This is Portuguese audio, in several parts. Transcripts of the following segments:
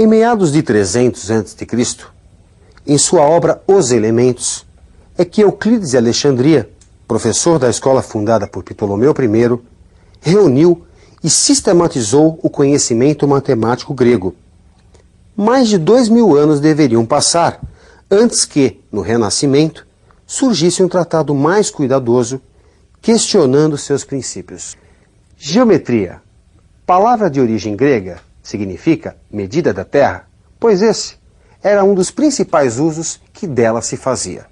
Em meados de 300 a.C., em sua obra Os Elementos, é que Euclides de Alexandria, professor da escola fundada por Ptolomeu I, reuniu e sistematizou o conhecimento matemático grego. Mais de 2000 anos deveriam passar antes que, no Renascimento, surgisse um tratado mais cuidadoso, questionando seus princípios. Geometria, palavra de origem grega, significa medida da terra, pois esse era um dos principais usos que dela se fazia.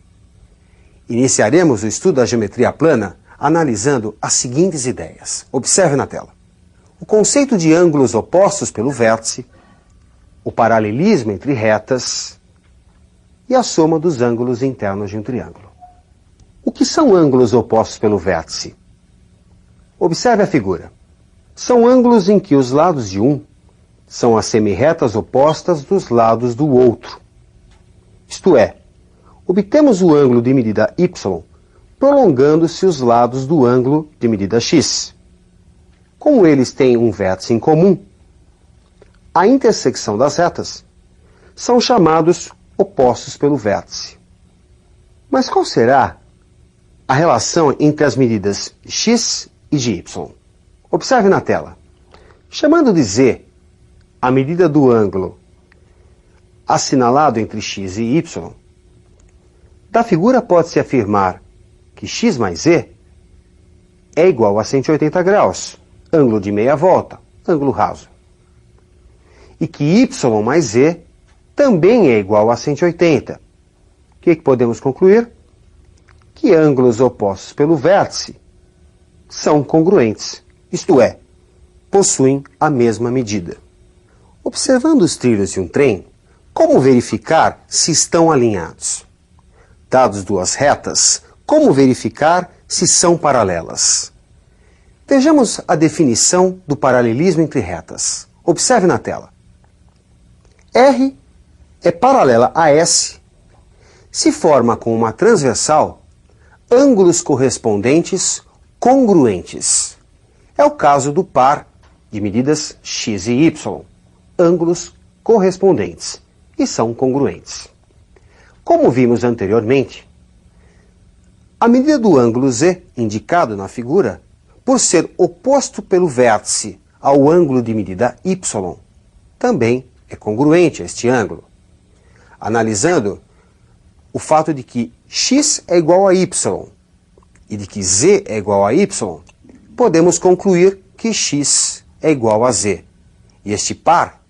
Iniciaremos o estudo da geometria plana analisando as seguintes ideias. Observe na tela. O conceito de ângulos opostos pelo vértice, o paralelismo entre retas e a soma dos ângulos internos de um triângulo. O que são ângulos opostos pelo vértice? Observe a figura. São ângulos em que os lados de um são as semirretas opostas dos lados do outro. Isto é, obtemos o ângulo de medida y prolongando-se os lados do ângulo de medida x. Como eles têm um vértice em comum, a intersecção das retas são chamados opostos pelo vértice. Mas qual será a relação entre as medidas x e de y? Observe na tela. Chamando de z a medida do ângulo assinalado entre x e y, da figura pode-se afirmar que x mais z é igual a 180 graus, ângulo de meia volta, ângulo raso. E que y mais z também é igual a 180. O que podemos concluir? Que ângulos opostos pelo vértice são congruentes, isto é, possuem a mesma medida. Observando os trilhos de um trem, como verificar se estão alinhados? Dados duas retas, como verificar se são paralelas? Vejamos a definição do paralelismo entre retas. Observe na tela. R é paralela a S se forma com uma transversal ângulos correspondentes congruentes. É o caso do par de medidas x e y, ângulos correspondentes, e são congruentes. Como vimos anteriormente, a medida do ângulo z, indicado na figura, por ser oposto pelo vértice ao ângulo de medida y, também é congruente a este ângulo. Analisando o fato de que x é igual a y e de que z é igual a y, podemos concluir que x é igual a z. E este par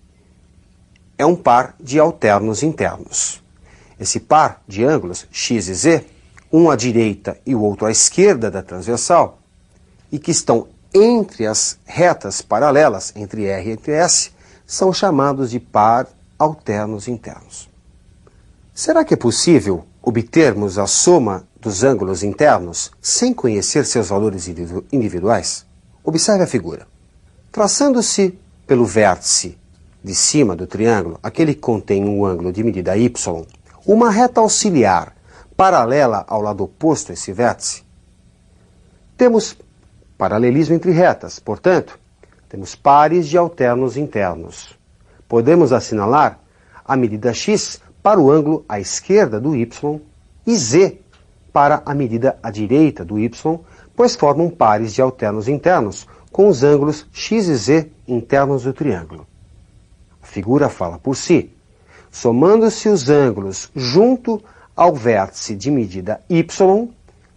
é um par de alternos internos. Esse par de ângulos, x e z, um à direita e o outro à esquerda da transversal, e que estão entre as retas paralelas, entre R e entre S, são chamados de par alternos internos. Será que é possível obtermos a soma dos ângulos internos sem conhecer seus valores individuais? Observe a figura. Traçando-se pelo vértice de cima do triângulo, aquele que contém um ângulo de medida y, uma reta auxiliar paralela ao lado oposto a esse vértice, temos paralelismo entre retas, portanto, temos pares de alternos internos. Podemos assinalar a medida x para o ângulo à esquerda do y e z para a medida à direita do y, pois formam pares de alternos internos com os ângulos x e z internos do triângulo. A figura fala por si. Somando-se os ângulos junto ao vértice de medida y,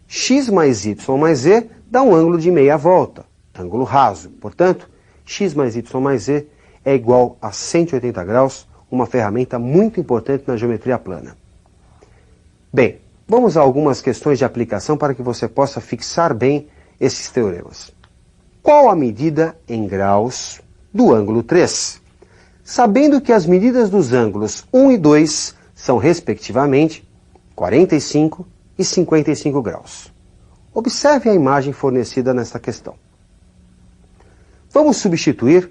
x mais y mais z dá um ângulo de meia volta, ângulo raso. Portanto, x mais y mais z é igual a 180 graus, uma ferramenta muito importante na geometria plana. Bem, vamos a algumas questões de aplicação para que você possa fixar bem esses teoremas. Qual a medida em graus do ângulo 3? Sabendo que as medidas dos ângulos 1 e 2 são, respectivamente, 45 e 55 graus. Observe a imagem fornecida nesta questão. Vamos substituir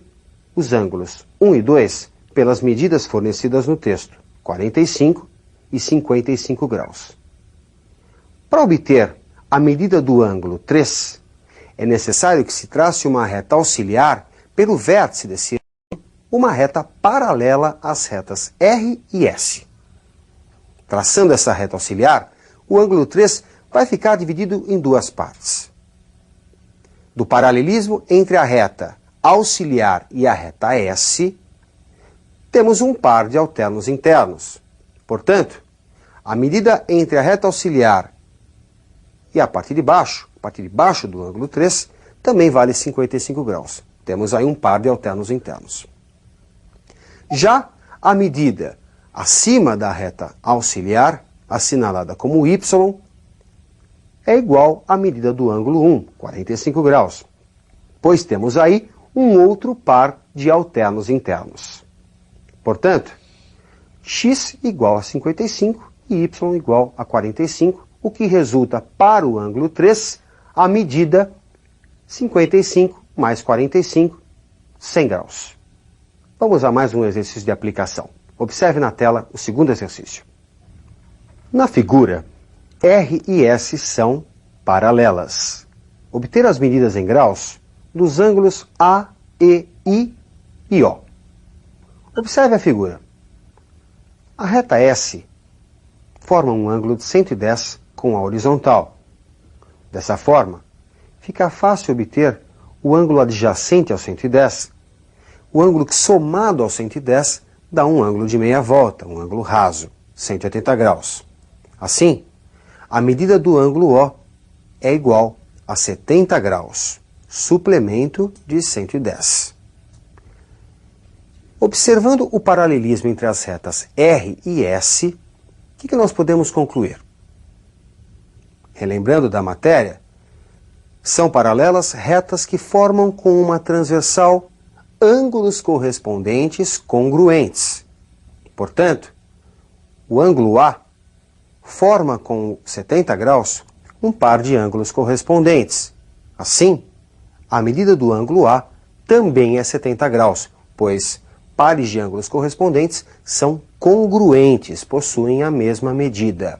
os ângulos 1 e 2 pelas medidas fornecidas no texto, 45 e 55 graus. Para obter a medida do ângulo 3, é necessário que se trace uma reta auxiliar pelo vértice desse ângulo uma reta paralela às retas R e S. Traçando essa reta auxiliar, o ângulo 3 vai ficar dividido em duas partes. Do paralelismo entre a reta auxiliar e a reta S, temos um par de alternos internos. Portanto, a medida entre a reta auxiliar e a parte de baixo do ângulo 3, também vale 55 graus. Temos aí um par de alternos internos. Já a medida acima da reta auxiliar, assinalada como Y, é igual à medida do ângulo 1, 45 graus, pois temos aí um outro par de alternos internos. Portanto, x igual a 55 e y igual a 45, o que resulta para o ângulo 3 a medida 55 mais 45, 100 graus. Vamos a mais um exercício de aplicação. Observe na tela o segundo exercício. Na figura, R e S são paralelas. Obter as medidas em graus dos ângulos A, E, I e O. Observe a figura. A reta S forma um ângulo de 110 com a horizontal. Dessa forma, fica fácil obter o ângulo adjacente ao 110. O ângulo que, somado ao 110, dá um ângulo de meia volta, um ângulo raso, 180 graus. Assim, a medida do ângulo O é igual a 70 graus, suplemento de 110. Observando o paralelismo entre as retas R e S, o que nós podemos concluir? Relembrando da matéria, são paralelas retas que formam com uma transversal ângulos correspondentes congruentes. Portanto, o ângulo A forma com 70 graus um par de ângulos correspondentes. Assim, a medida do ângulo A também é 70 graus, pois pares de ângulos correspondentes são congruentes, possuem a mesma medida.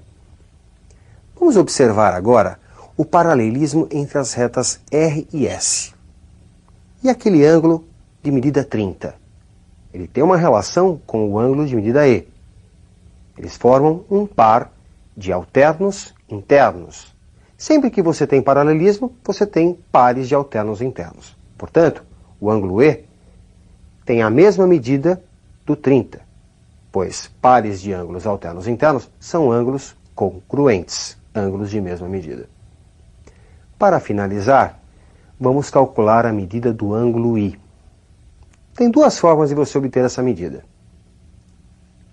Vamos observar agora o paralelismo entre as retas R e S. E aquele ângulo de medida 30? Ele tem uma relação com o ângulo de medida E. Eles formam um par de alternos internos. Sempre que você tem paralelismo, você tem pares de alternos internos. Portanto, o ângulo E tem a mesma medida do 30, pois pares de ângulos alternos internos são ângulos congruentes, ângulos de mesma medida. Para finalizar, vamos calcular a medida do ângulo I. Tem duas formas de você obter essa medida.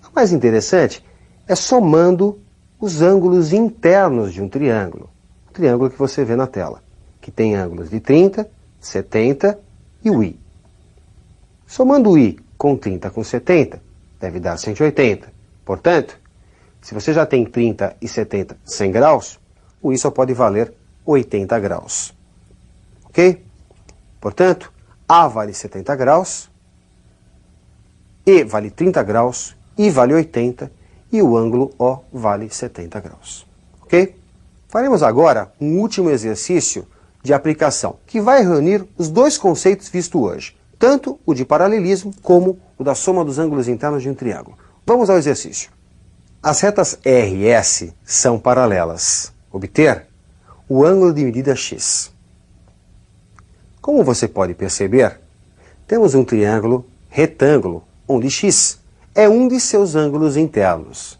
A mais interessante é somando os ângulos internos de um triângulo. O triângulo que você vê na tela, que tem ângulos de 30, 70 e o I. Somando o I com 30 com 70, deve dar 180. Portanto, se você já tem 30 e 70 100 graus, o I só pode valer 80 graus. Ok? Portanto, A vale 70 graus, E vale 30 graus, I vale 80 e o ângulo O vale 70 graus. Ok? Faremos agora um último exercício de aplicação, que vai reunir os dois conceitos vistos hoje, tanto o de paralelismo como o da soma dos ângulos internos de um triângulo. Vamos ao exercício. As retas R e S são paralelas. Obter o ângulo de medida x. Como você pode perceber, temos um triângulo retângulo, onde x é um de seus ângulos internos.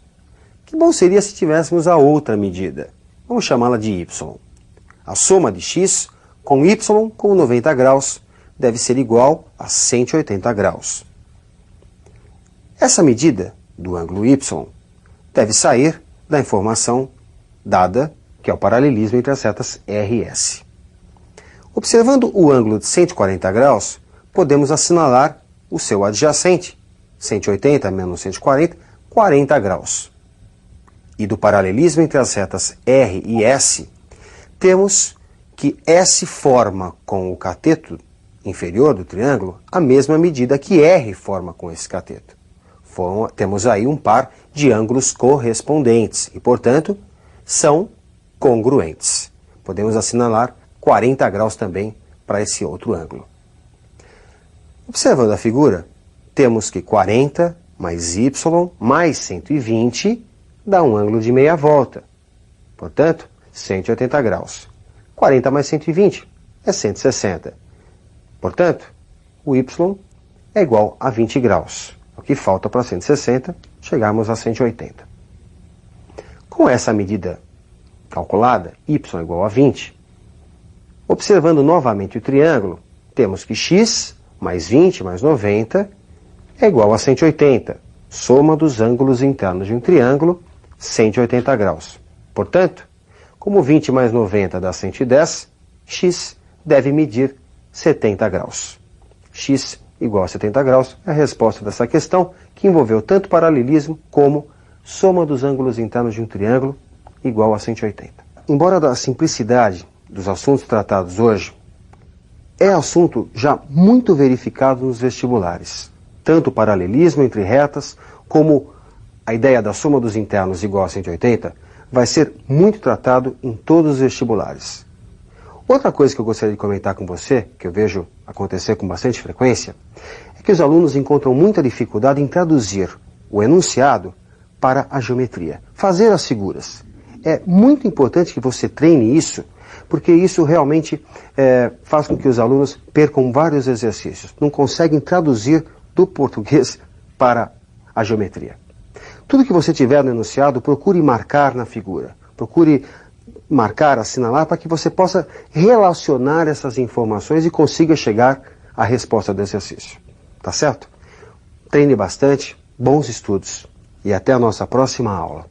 Que bom seria se tivéssemos a outra medida. Vamos chamá-la de y. A soma de x com y com 90 graus deve ser igual a 180 graus. Essa medida do ângulo y deve sair da informação dada, que é o paralelismo entre as retas R e S. Observando o ângulo de 140 graus, podemos assinalar o seu adjacente, 180 menos 140, 40 graus. E do paralelismo entre as retas R e S, temos que S forma com o cateto inferior do triângulo a mesma medida que R forma com esse cateto. Temos aí um par de ângulos correspondentes e, portanto, são congruentes. Podemos assinalar 40 graus também para esse outro ângulo. Observando a figura, temos que 40 mais y mais 120 dá um ângulo de meia volta. Portanto, 180 graus. 40 mais 120 é 160. Portanto, o y é igual a 20 graus. O que falta para 160, chegarmos a 180. Com essa medida calculada, y é igual a 20, observando novamente o triângulo, temos que x mais 20 mais 90 é igual a 180. Soma dos ângulos internos de um triângulo, 180 graus. Portanto, como 20 mais 90 dá 110, x deve medir 70 graus. X igual a 70 graus é a resposta dessa questão, que envolveu tanto paralelismo como soma dos ângulos internos de um triângulo igual a 180. Embora da simplicidade dos assuntos tratados hoje, é assunto já muito verificado nos vestibulares. Tanto o paralelismo entre retas, como a ideia da soma dos internos igual a 180, vai ser muito tratado em todos os vestibulares. Outra coisa que eu gostaria de comentar com você, que eu vejo acontecer com bastante frequência, é que os alunos encontram muita dificuldade em traduzir o enunciado para a geometria, fazer as figuras. É muito importante que você treine isso, porque isso realmente faz com que os alunos percam vários exercícios. Não conseguem traduzir do português para a geometria. Tudo que você tiver no enunciado, procure marcar na figura. Procure marcar, assinalar, para que você possa relacionar essas informações e consiga chegar à resposta do exercício. Tá certo? Treine bastante, bons estudos e até a nossa próxima aula.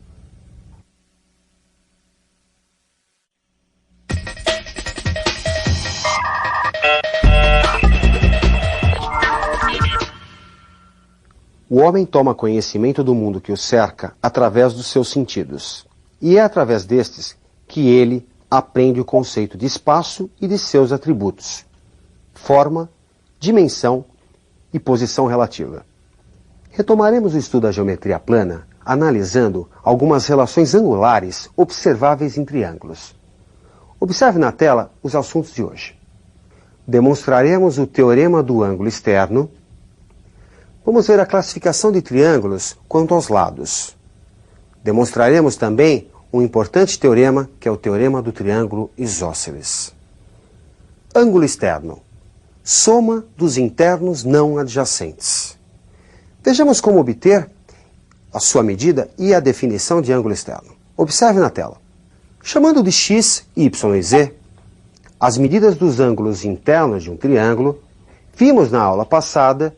O homem toma conhecimento do mundo que o cerca através dos seus sentidos. E é através destes que ele aprende o conceito de espaço e de seus atributos: forma, dimensão e posição relativa. Retomaremos o estudo da geometria plana, analisando algumas relações angulares observáveis em triângulos. Observe na tela os assuntos de hoje. Demonstraremos o teorema do ângulo externo. Vamos ver a classificação de triângulos quanto aos lados. Demonstraremos também um importante teorema, que é o teorema do triângulo isósceles. Ângulo externo: soma dos internos não adjacentes. Vejamos como obter a sua medida e a definição de ângulo externo. Observe na tela. Chamando de x, y e z as medidas dos ângulos internos de um triângulo, vimos na aula passada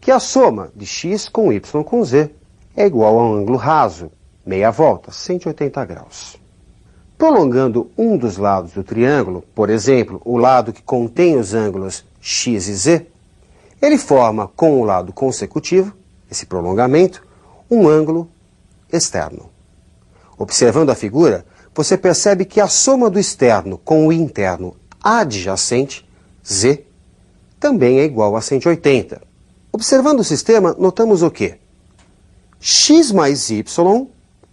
que a soma de x com y com z é igual a um ângulo raso, meia volta, 180 graus. Prolongando um dos lados do triângulo, por exemplo, o lado que contém os ângulos x e z, ele forma com o lado consecutivo, esse prolongamento, um ângulo externo. Observando a figura, você percebe que a soma do externo com o interno adjacente, z, também é igual a 180. Observando o sistema, notamos o quê? X mais y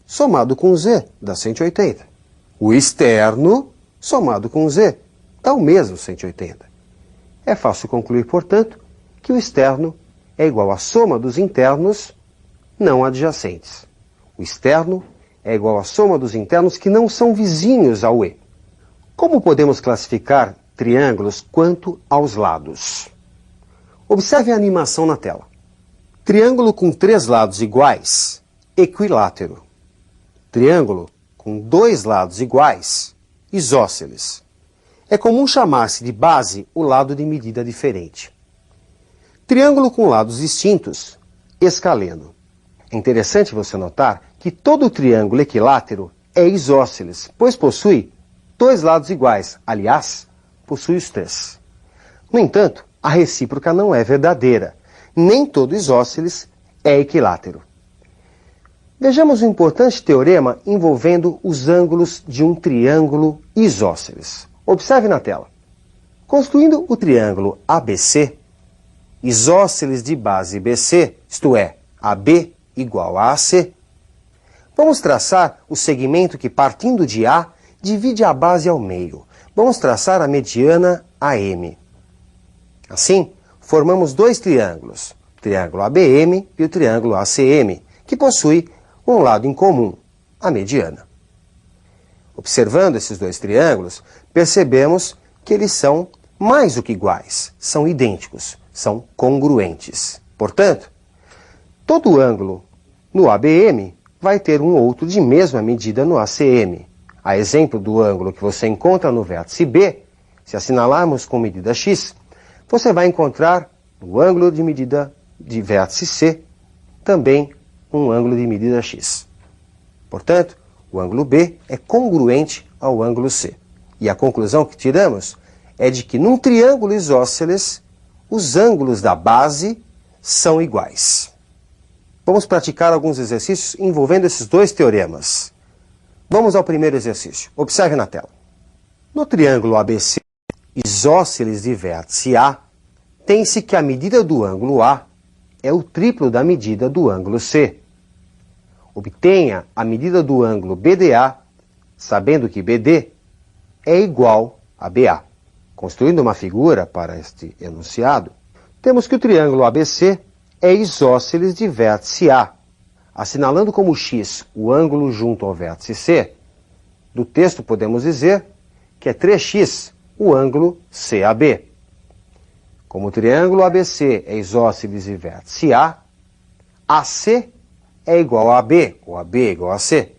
somado com z dá 180. O externo somado com z dá o mesmo 180. É fácil concluir, portanto, que o externo é igual à soma dos internos não adjacentes. O externo é igual à soma dos internos que não são vizinhos ao E. Como podemos classificar triângulos quanto aos lados? Observe a animação na tela. Triângulo com 3 lados iguais, equilátero. Triângulo com 2 lados iguais, isósceles. É comum chamar-se de base o lado de medida diferente. Triângulo com lados distintos, escaleno. É interessante você notar que todo triângulo equilátero é isósceles, pois possui 2 lados iguais, aliás, possui os 3. No entanto, a recíproca não é verdadeira. Nem todo isósceles é equilátero. Vejamos um importante teorema envolvendo os ângulos de um triângulo isósceles. Observe na tela. Construindo o triângulo ABC, isósceles de base BC, isto é, AB igual a AC, vamos traçar o segmento que, partindo de A, divide a base ao meio. Vamos traçar a mediana AM. Assim, formamos 2 triângulos. triângulo ABM e o triângulo ACM, que possui um lado em comum, a mediana. Observando esses dois triângulos, percebemos que eles são mais do que iguais, são idênticos, são congruentes. Portanto, todo ângulo no ABM vai ter um outro de mesma medida no ACM. A exemplo do ângulo que você encontra no vértice B, se assinalarmos com medida x, você vai encontrar no ângulo de medida de vértice C também um ângulo de medida x. Portanto, o ângulo B é congruente ao ângulo C. E a conclusão que tiramos é de que num triângulo isósceles, os ângulos da base são iguais. Vamos praticar alguns exercícios envolvendo esses dois teoremas. Vamos ao primeiro exercício. Observe na tela. No triângulo ABC, isósceles de vértice A, tem-se que a medida do ângulo A é o triplo da medida do ângulo C. Obtenha a medida do ângulo BDA, sabendo que BD é igual a BA. Construindo uma figura para este enunciado, temos que o triângulo ABC é isósceles de vértice A. Assinalando como x o ângulo junto ao vértice C, do texto podemos dizer que é 3x o ângulo CAB. Como o triângulo ABC é isósceles de vértice A, AC é igual a AB, ou AB é igual a C.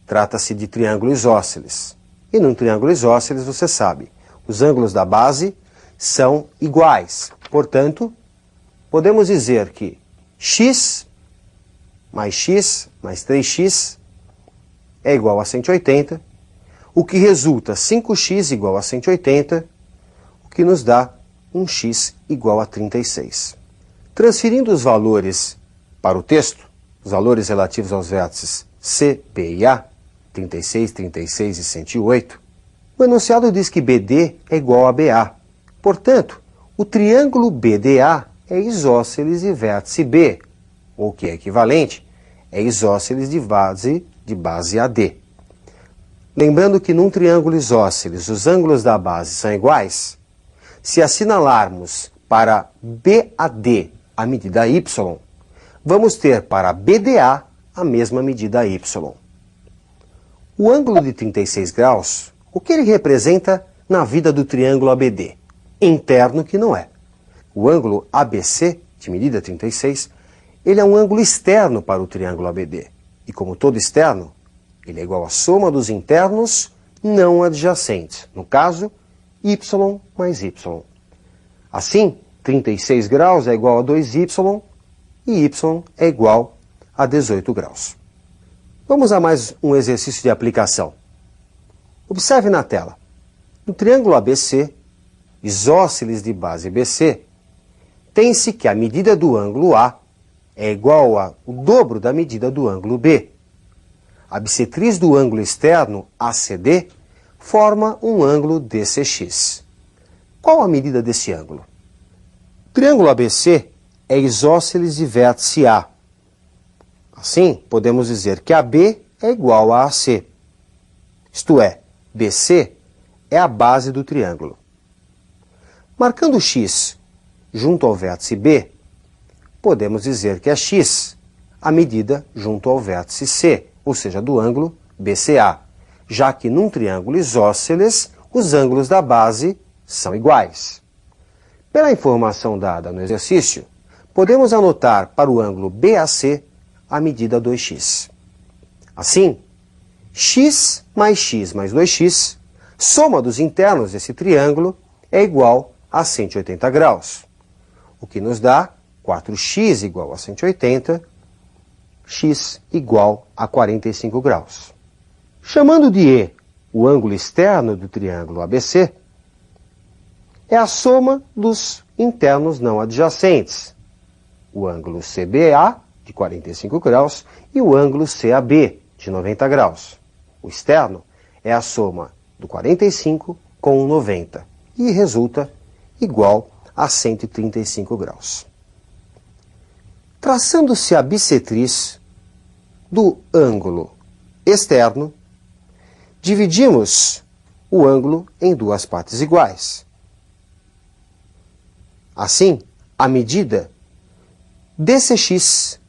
Trata-se de triângulo isósceles. E num triângulo isósceles, você sabe, os ângulos da base são iguais. Portanto, podemos dizer que x mais 3x é igual a 180, o que resulta 5x igual a 180, o que nos dá um x igual a 36. Transferindo os valores para o texto, os valores relativos aos vértices C, B e A, 36, 36 e 108, o enunciado diz que BD é igual a BA. Portanto, o triângulo BDA é isósceles de vértice B, ou que é equivalente, é isósceles de base AD. Lembrando que num triângulo isósceles os ângulos da base são iguais, se assinalarmos para BAD a medida y, vamos ter para BDA a mesma medida y. O ângulo de 36 graus, o que ele representa na vida do triângulo ABD? Interno que não é. O ângulo ABC, de medida 36, ele é um ângulo externo para o triângulo ABD. E como todo externo, ele é igual à soma dos internos não adjacentes. No caso, y mais y. Assim, 36 graus é igual a 2y e y é igual a 18 graus. Vamos a mais um exercício de aplicação. Observe na tela. No triângulo ABC, isósceles de base BC, tem-se que a medida do ângulo A é igual ao dobro da medida do ângulo B. A bissetriz do ângulo externo ACD forma um ângulo DCX. Qual a medida desse ângulo? O triângulo ABC é isósceles de vértice A. Assim, podemos dizer que AB é igual a AC. Isto é, BC é a base do triângulo. Marcando x junto ao vértice B, podemos dizer que é x a medida junto ao vértice C, ou seja, do ângulo BCA, já que num triângulo isósceles os ângulos da base são iguais. Pela informação dada no exercício, podemos anotar para o ângulo BAC a medida 2x. Assim, x mais 2x, soma dos internos desse triângulo, é igual a 180 graus, o que nos dá 4x igual a 180, x igual a 45 graus. Chamando de E o ângulo externo do triângulo ABC, é a soma dos internos não adjacentes, o ângulo CBA, de 45 graus, e o ângulo CAB, de 90 graus. O externo é a soma do 45 com o 90, e resulta igual a 135 graus. Traçando-se a bissetriz do ângulo externo, dividimos o ângulo em duas partes iguais. Assim, a medida DCX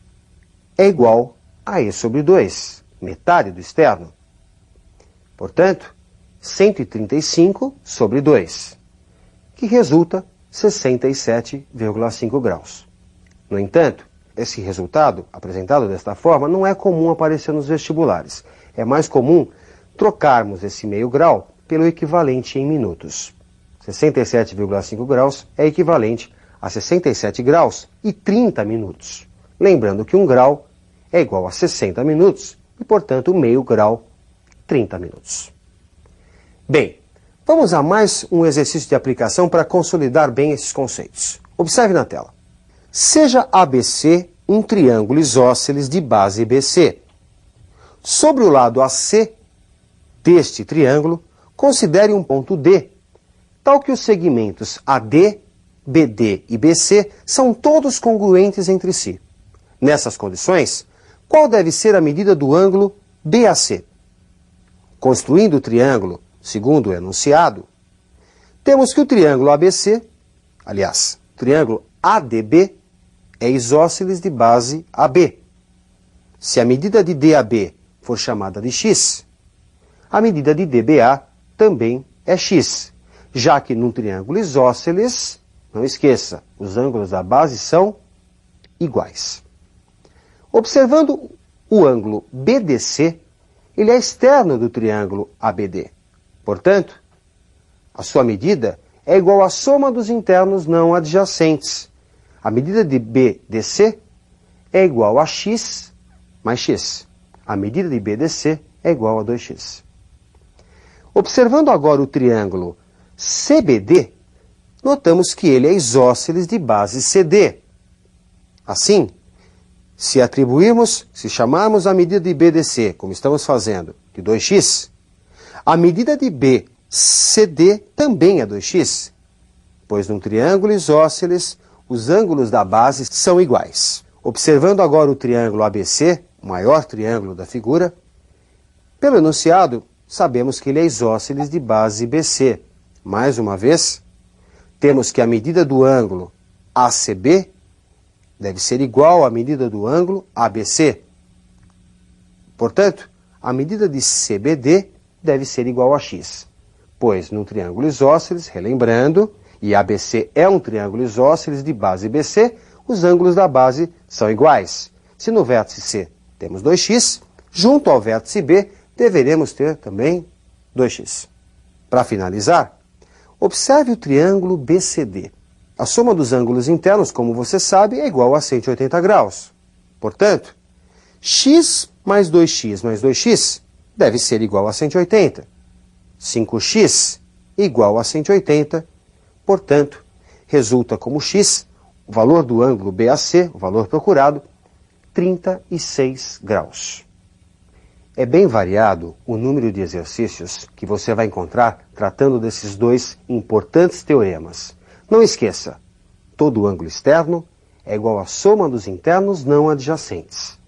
é igual a E sobre 2, metade do externo. Portanto, 135 sobre 2, que resulta 67,5 graus. No entanto, esse resultado, apresentado desta forma, não é comum aparecer nos vestibulares. É mais comum trocarmos esse meio grau pelo equivalente em minutos. 67,5 graus é equivalente a 67 graus e 30 minutos. Lembrando que 1 grau é igual a 60 minutos e, portanto, meio grau, 30 minutos. Bem, vamos a mais um exercício de aplicação para consolidar bem esses conceitos. Observe na tela. Seja ABC um triângulo isósceles de base BC. Sobre o lado AC deste triângulo, considere um ponto D, tal que os segmentos AD, BD e BC são todos congruentes entre si. Nessas condições, qual deve ser a medida do ângulo BAC? Construindo o triângulo segundo o enunciado, temos que o triângulo ABC, aliás, o triângulo ADB, é isósceles de base AB. Se a medida de DAB for chamada de x, a medida de DBA também é x, já que num triângulo isósceles, não esqueça, os ângulos da base são iguais. Observando o ângulo BDC, ele é externo do triângulo ABD. Portanto, a sua medida é igual à soma dos internos não adjacentes. A medida de BDC é igual a x mais x. A medida de BDC é igual a 2x. Observando agora o triângulo CBD, notamos que ele é isósceles de base CD. Assim, se chamarmos a medida de BDC, como estamos fazendo, de 2x, a medida de BCD também é 2x, pois num triângulo isósceles, os ângulos da base são iguais. Observando agora o triângulo ABC, o maior triângulo da figura, pelo enunciado, sabemos que ele é isósceles de base BC. Mais uma vez, temos que a medida do ângulo ACB deve ser igual à medida do ângulo ABC. Portanto, a medida de CBD deve ser igual a x, pois no triângulo isósceles, relembrando, e ABC é um triângulo isósceles de base BC, os ângulos da base são iguais. Se no vértice C temos 2x, junto ao vértice B deveremos ter também 2x. Para finalizar, observe o triângulo BCD. A soma dos ângulos internos, como você sabe, é igual a 180 graus. Portanto, x mais 2x deve ser igual a 180. 5x igual a 180. Portanto, resulta como x, o valor do ângulo BAC, o valor procurado, 36 graus. É bem variado o número de exercícios que você vai encontrar tratando desses dois importantes teoremas. Não esqueça, todo ângulo externo é igual à soma dos internos não adjacentes.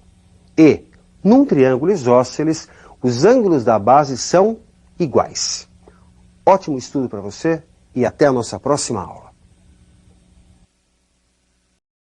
E, num triângulo isósceles, os ângulos da base são iguais. Ótimo estudo para você e até a nossa próxima aula.